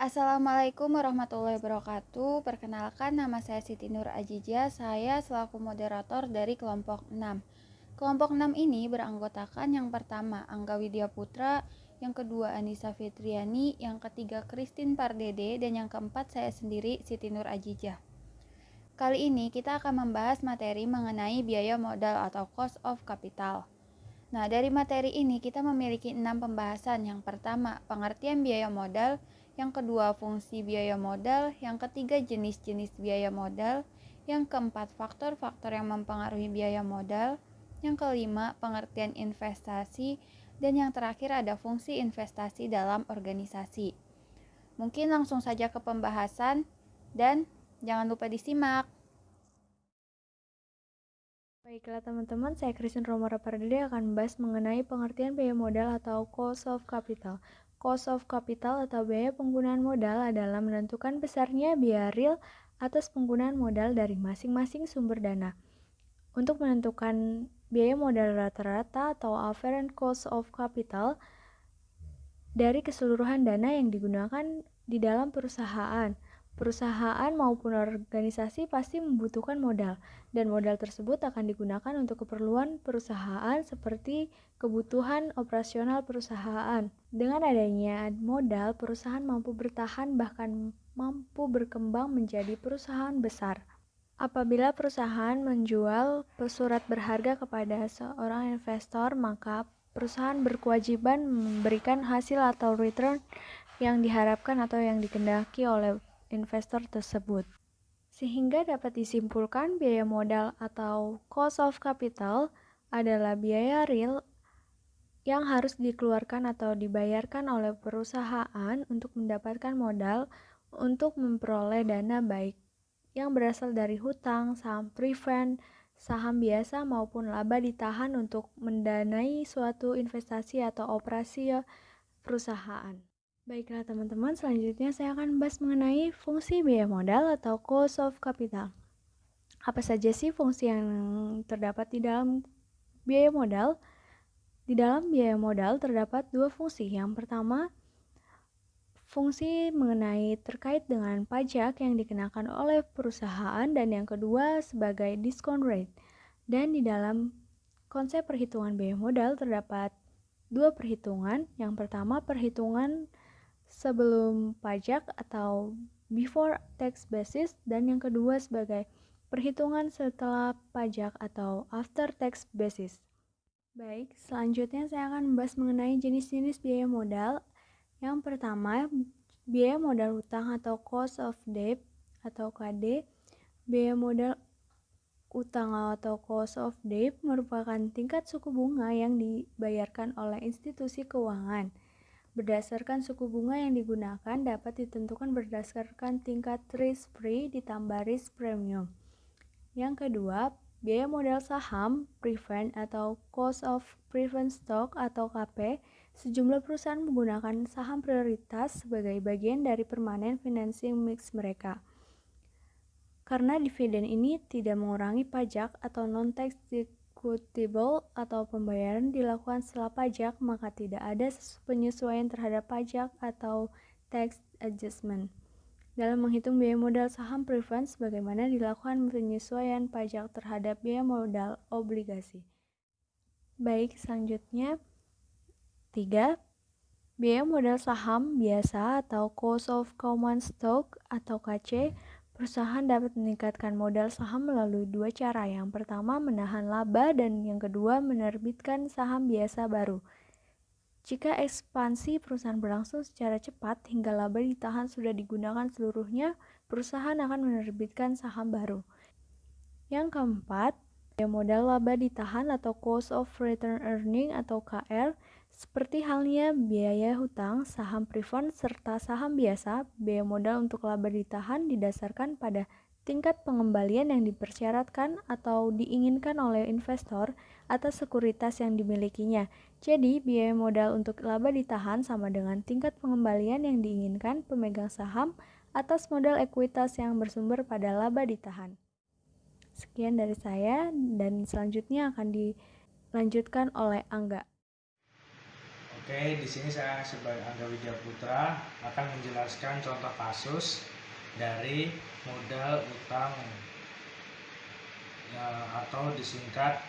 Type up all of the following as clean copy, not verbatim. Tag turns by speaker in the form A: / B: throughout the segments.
A: Assalamualaikum warahmatullahi wabarakatuh. Perkenalkan, nama saya Siti Nur Ajijah. Saya selaku moderator dari kelompok 6. Kelompok 6 ini beranggotakan yang pertama Angga Widya Putra, yang kedua Anissa Fitriani, yang ketiga Christine Pardede, dan yang keempat saya sendiri Siti Nur Ajijah. Kali ini kita akan membahas materi mengenai biaya modal atau cost of capital. Nah, dari materi ini kita memiliki 6 pembahasan. Yang pertama, pengertian biaya modal, yang kedua, fungsi biaya modal, yang ketiga, jenis-jenis biaya modal, yang keempat, faktor-faktor yang mempengaruhi biaya modal, yang kelima, pengertian investasi, dan yang terakhir ada fungsi investasi dalam organisasi. Mungkin langsung saja ke pembahasan dan jangan lupa disimak.
B: Baiklah teman-teman, saya Christine Romara Pardede akan membahas mengenai pengertian biaya modal atau cost of capital. Cost of capital atau biaya penggunaan modal adalah menentukan besarnya biaya real atas penggunaan modal dari masing-masing sumber dana. Untuk menentukan biaya modal rata-rata atau average cost of capital dari keseluruhan dana yang digunakan di dalam perusahaan. Perusahaan maupun organisasi pasti membutuhkan modal, dan modal tersebut akan digunakan untuk keperluan perusahaan seperti kebutuhan operasional perusahaan. Dengan adanya modal, perusahaan mampu bertahan bahkan mampu berkembang menjadi perusahaan besar. Apabila perusahaan menjual surat berharga kepada seorang investor, maka perusahaan berkewajiban memberikan hasil atau return yang diharapkan atau yang dikehendaki oleh investor tersebut. Sehingga dapat disimpulkan biaya modal atau cost of capital adalah biaya real yang harus dikeluarkan atau dibayarkan oleh perusahaan untuk mendapatkan modal untuk memperoleh dana baik yang berasal dari hutang, saham preferred, saham biasa maupun laba ditahan untuk mendanai suatu investasi atau operasi perusahaan. Baiklah teman-teman, selanjutnya saya akan membahas mengenai fungsi biaya modal atau cost of capital. Apa saja sih fungsi yang terdapat di dalam biaya modal? Di dalam biaya modal terdapat dua fungsi. Yang pertama, fungsi mengenai terkait dengan pajak yang dikenakan oleh perusahaan, dan yang kedua sebagai discount rate. Dan di dalam konsep perhitungan biaya modal terdapat dua perhitungan. Yang pertama, perhitungan sebelum pajak atau before tax basis, dan yang kedua sebagai perhitungan setelah pajak atau after tax basis. Baik, selanjutnya saya akan membahas mengenai jenis-jenis biaya modal. Yang pertama, biaya modal utang atau cost of debt atau KD. Biaya modal utang atau cost of debt merupakan tingkat suku bunga yang dibayarkan oleh institusi keuangan. Berdasarkan suku bunga yang digunakan dapat ditentukan berdasarkan tingkat risk free ditambah risk premium. Yang kedua, biaya modal saham preferred atau cost of preferred stock atau KP. Sejumlah perusahaan menggunakan saham prioritas sebagai bagian dari permanent financing mix mereka. Karena dividen ini tidak mengurangi pajak atau non-tax deductible atau pembayaran dilakukan setelah pajak, maka tidak ada penyesuaian terhadap pajak atau tax adjustment. Dalam menghitung biaya modal saham preferred, bagaimana dilakukan penyesuaian pajak terhadap biaya modal obligasi. Baik, selanjutnya 3. Biaya modal saham biasa atau cost of common stock atau KC. Perusahaan dapat meningkatkan modal saham melalui dua cara. Yang pertama, menahan laba, dan yang kedua, menerbitkan saham biasa baru. Jika ekspansi perusahaan berlangsung secara cepat hingga laba ditahan sudah digunakan seluruhnya, perusahaan akan menerbitkan saham baru. Yang keempat, biaya modal laba ditahan atau cost of return earning atau KR. Seperti halnya biaya hutang, saham preferred, serta saham biasa, biaya modal untuk laba ditahan didasarkan pada tingkat pengembalian yang dipersyaratkan atau diinginkan oleh investor atas sekuritas yang dimilikinya. Jadi, biaya modal untuk laba ditahan sama dengan tingkat pengembalian yang diinginkan pemegang saham atas modal ekuitas yang bersumber pada laba ditahan. Sekian dari saya, dan selanjutnya akan dilanjutkan oleh Angga.
C: Oke, di sini saya sebagai Angga Widya Putra akan menjelaskan contoh kasus dari modal utang atau disingkat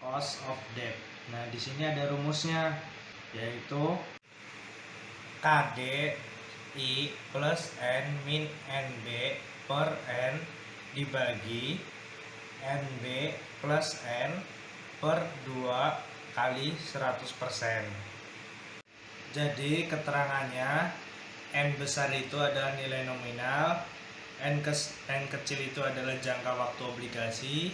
C: cost of debt. Nah, di sini ada rumusnya, yaitu KDI plus N min NB per N dibagi NB plus N per 2 kali 100%. Jadi keterangannya, N besar itu adalah nilai nominal, N kecil itu adalah jangka waktu obligasi,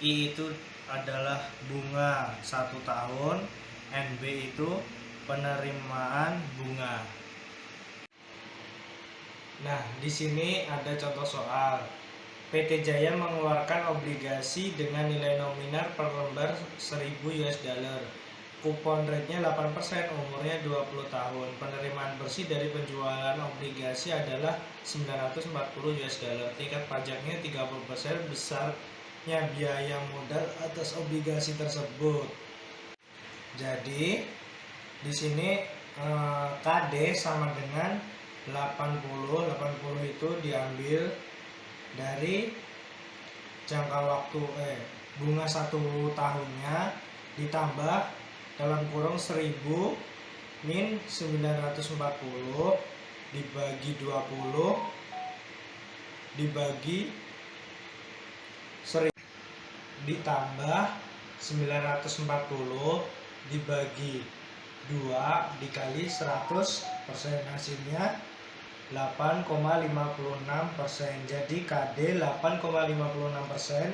C: I itu adalah bunga 1 tahun, NB itu penerimaan bunga. Nah, di sini ada contoh soal. PT Jaya mengeluarkan obligasi dengan nilai nominal per lembar 1000 US dollar. Kupon rate-nya 8%, umurnya 20 tahun. Penerimaan bersih dari penjualan obligasi adalah 940 US dollar. Tingkat pajaknya 30%, besarnya biaya modal atas obligasi tersebut. Jadi, di sini KD sama dengan 80. 80 itu diambil dari jangka waktu bunga 1 tahunnya ditambah dalam kurung 1000 min 940 dibagi 20 dibagi 1000 ditambah 940 dibagi 2 dikali 100%, hasilnya 8,56%. Jadi KD 8,56%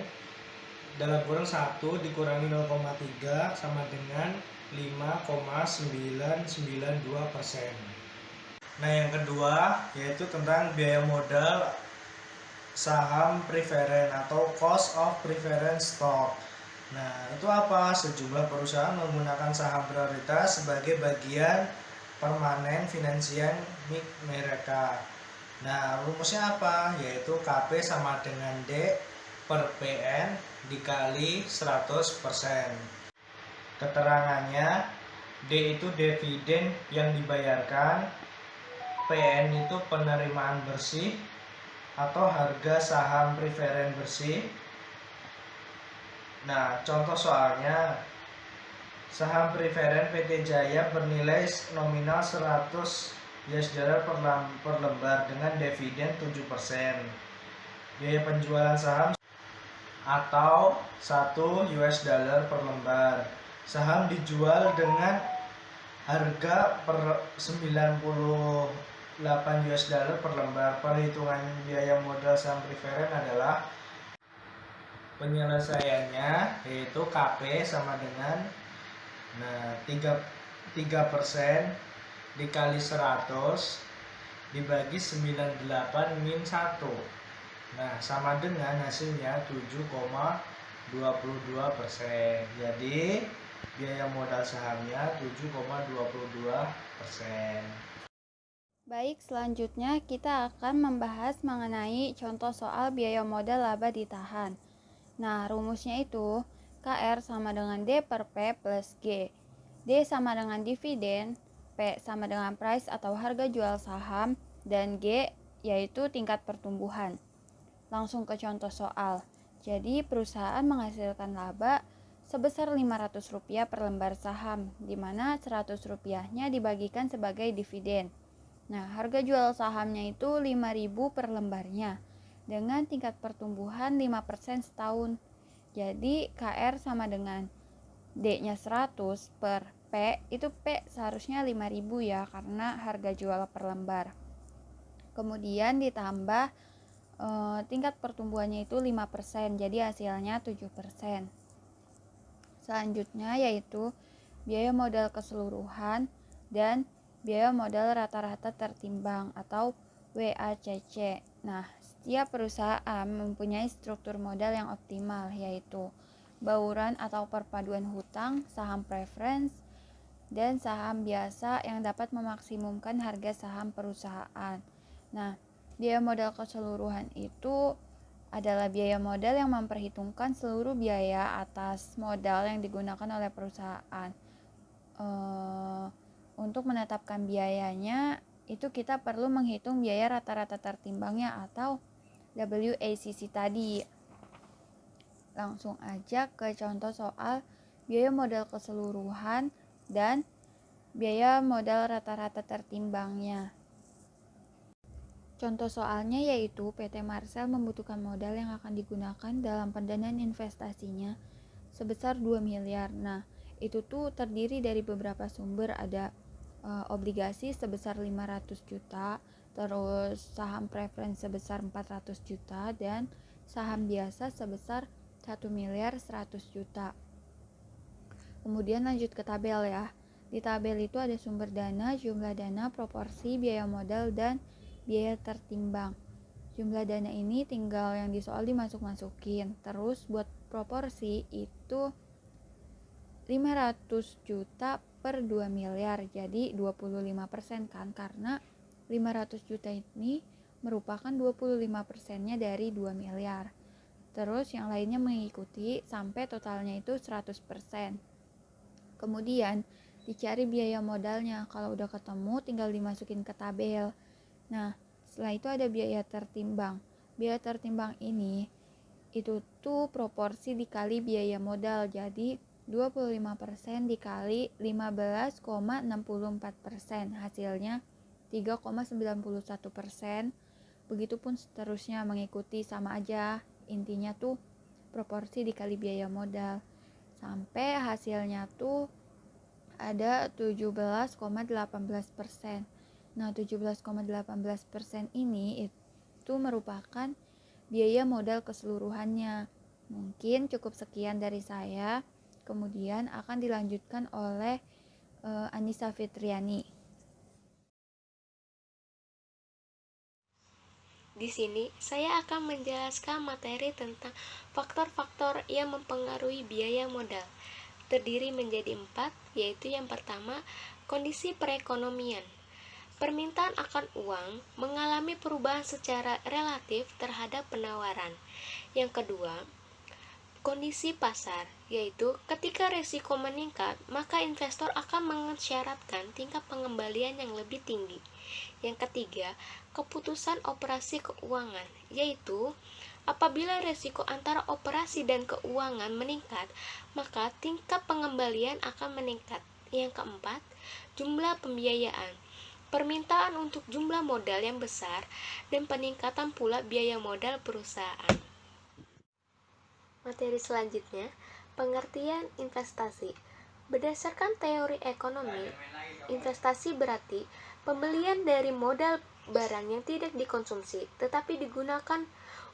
C: dalam kurung 1 dikurangi 0,3 sama dengan 5,992%. Nah, yang kedua yaitu tentang biaya modal saham preferen atau cost of preference stock. Nah, itu apa? Sejumlah perusahaan menggunakan saham prioritas sebagai bagian permanen finansial mereka. Nah, rumusnya apa? Yaitu KP sama dengan D per PN dikali 100%. Keterangannya, D itu dividen yang dibayarkan, PN itu penerimaan bersih atau harga saham preferen bersih. Nah, contoh soalnya, saham preferen PT Jaya bernilai nominal 100 US dollar per lembar dengan dividen 7%. Biaya penjualan saham atau 1 US dollar per lembar. Saham dijual dengan harga per 98 US dollar per lembar. Perhitungan biaya modal saham preferen adalah penyelesaiannya yaitu KP sama dengan 3% dikali 100 dibagi 98 min 1. Nah, sama dengan hasilnya 7,22%. Jadi biaya modal sahamnya 7,22%.
A: Baik, selanjutnya kita akan membahas mengenai contoh soal biaya modal laba ditahan. Nah, rumusnya itu KR sama dengan D per P plus G. D sama dengan dividen, P sama dengan price atau harga jual saham, dan G yaitu tingkat pertumbuhan. Langsung ke contoh soal. Jadi, perusahaan menghasilkan laba sebesar Rp500 per lembar saham, di mana Rp100-nya dibagikan sebagai dividen. Nah, harga jual sahamnya itu Rp5.000 per lembarnya, dengan tingkat pertumbuhan 5% setahun. Jadi KR sama dengan D-nya 100 per P, itu P seharusnya 5.000 ya, karena harga jual per lembar. Kemudian ditambah tingkat pertumbuhannya itu 5%, jadi hasilnya 7%. Selanjutnya yaitu biaya modal keseluruhan dan biaya modal rata-rata tertimbang atau WACC. Nah, setiap perusahaan mempunyai struktur modal yang optimal, yaitu bauran atau perpaduan hutang, saham preference, dan saham biasa yang dapat memaksimumkan harga saham perusahaan. Nah, biaya modal keseluruhan itu adalah biaya modal yang memperhitungkan seluruh biaya atas modal yang digunakan oleh perusahaan. untuk menetapkan biayanya itu kita perlu menghitung biaya rata-rata tertimbangnya atau WACC tadi. Langsung aja ke contoh soal biaya modal keseluruhan dan biaya modal rata-rata tertimbangnya. Contoh soalnya yaitu PT Marcel membutuhkan modal yang akan digunakan dalam pendanaan investasinya sebesar 2 miliar. Nah, itu tuh terdiri dari beberapa sumber, ada obligasi sebesar 500 juta, terus saham preference sebesar 400 juta, dan saham biasa sebesar 1 miliar 100 juta. Kemudian lanjut ke tabel ya. Di tabel itu ada sumber dana, jumlah dana, proporsi, biaya modal, dan biaya tertimbang. Jumlah dana ini tinggal yang di soal dimasuk-masukin. Terus buat proporsi itu 500 juta per 2 miliar. Jadi 25% kan, karena 500 juta ini merupakan 25%-nya dari 2 miliar. Terus yang lainnya mengikuti sampai totalnya itu 100%. Kemudian dicari biaya modalnya. Kalau udah ketemu tinggal dimasukin ke tabel. Nah, setelah itu ada biaya tertimbang. Biaya tertimbang ini itu tuh proporsi dikali biaya modal. Jadi 25% dikali 15,64%. Hasilnya 3,91%. Begitupun seterusnya mengikuti, sama aja. Intinya tuh proporsi dikali biaya modal. Sampai hasilnya tuh ada 17,18%. Nah, 17,18% ini itu merupakan biaya modal keseluruhannya. Mungkin cukup sekian dari saya. Kemudian akan dilanjutkan oleh Anissa Fitriani.
D: Di sini saya akan menjelaskan materi tentang faktor-faktor yang mempengaruhi biaya modal. Terdiri menjadi 4, yaitu yang pertama, kondisi perekonomian. Permintaan akan uang mengalami perubahan secara relatif terhadap penawaran. Yang kedua, kondisi pasar, yaitu ketika risiko meningkat, maka investor akan mensyaratkan tingkat pengembalian yang lebih tinggi. Yang ketiga, keputusan operasi keuangan, yaitu apabila risiko antara operasi dan keuangan meningkat, maka tingkat pengembalian akan meningkat. Yang keempat, jumlah pembiayaan. Permintaan untuk jumlah modal yang besar dan peningkatan pula biaya modal perusahaan. Materi selanjutnya, pengertian investasi. Berdasarkan teori ekonomi, investasi berarti pembelian dari modal barang yang tidak dikonsumsi tetapi digunakan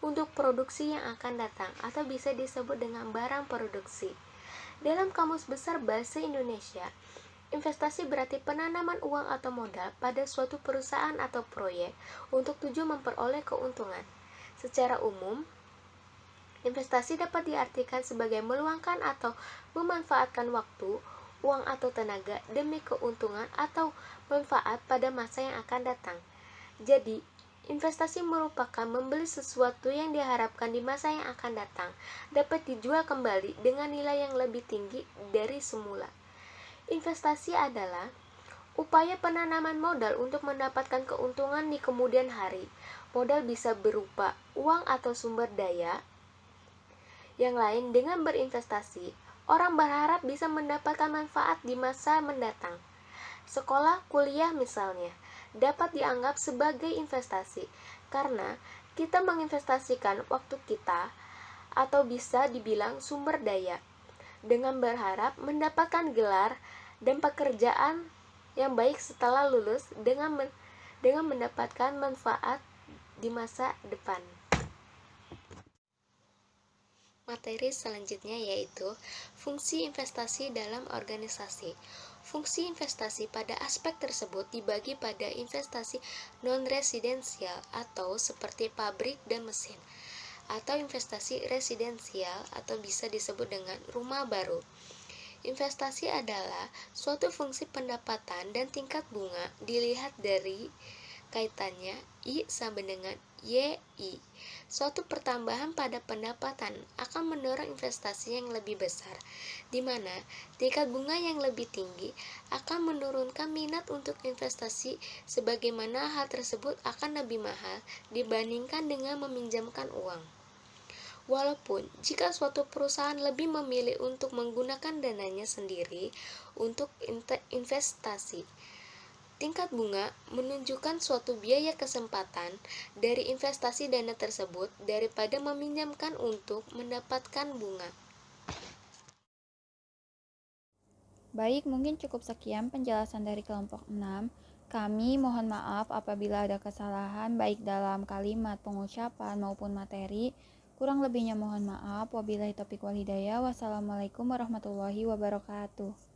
D: untuk produksi yang akan datang, atau bisa disebut dengan barang produksi. Dalam Kamus Besar Bahasa Indonesia, investasi berarti penanaman uang atau modal pada suatu perusahaan atau proyek untuk tujuan memperoleh keuntungan. Secara umum, investasi dapat diartikan sebagai meluangkan atau memanfaatkan waktu, uang atau tenaga demi keuntungan atau manfaat pada masa yang akan datang. Jadi, investasi merupakan membeli sesuatu yang diharapkan di masa yang akan datang dapat dijual kembali dengan nilai yang lebih tinggi dari semula. Investasi adalah upaya penanaman modal untuk mendapatkan keuntungan di kemudian hari. Modal bisa berupa uang atau sumber daya yang lain. Dengan berinvestasi, orang berharap bisa mendapatkan manfaat di masa mendatang. Sekolah, kuliah misalnya, dapat dianggap sebagai investasi karena kita menginvestasikan waktu kita, atau bisa dibilang sumber daya, dengan berharap mendapatkan gelar dan pekerjaan yang baik setelah lulus dengan mendapatkan manfaat di masa depan. Materi selanjutnya yaitu fungsi investasi dalam organisasi. Fungsi investasi pada aspek tersebut dibagi pada investasi non-residensial atau seperti pabrik dan mesin, atau investasi residensial atau bisa disebut dengan rumah baru. Investasi adalah suatu fungsi pendapatan dan tingkat bunga dilihat dari Kaitannya I sama dengan YI. Suatu pertambahan pada pendapatan akan mendorong investasi yang lebih besar, di mana tingkat bunga yang lebih tinggi akan menurunkan minat untuk investasi, sebagaimana hal tersebut akan lebih mahal dibandingkan dengan meminjamkan uang. Walaupun jika suatu perusahaan lebih memilih untuk menggunakan dananya sendiri untuk investasi, tingkat bunga menunjukkan suatu biaya kesempatan dari investasi dana tersebut daripada meminjamkan untuk mendapatkan bunga.
A: Baik, mungkin cukup sekian penjelasan dari kelompok 6. Kami mohon maaf apabila ada kesalahan baik dalam kalimat, pengucapan, maupun materi. Kurang lebihnya mohon maaf. Wabillahi taufiq wal hidayah. Wassalamualaikum warahmatullahi wabarakatuh.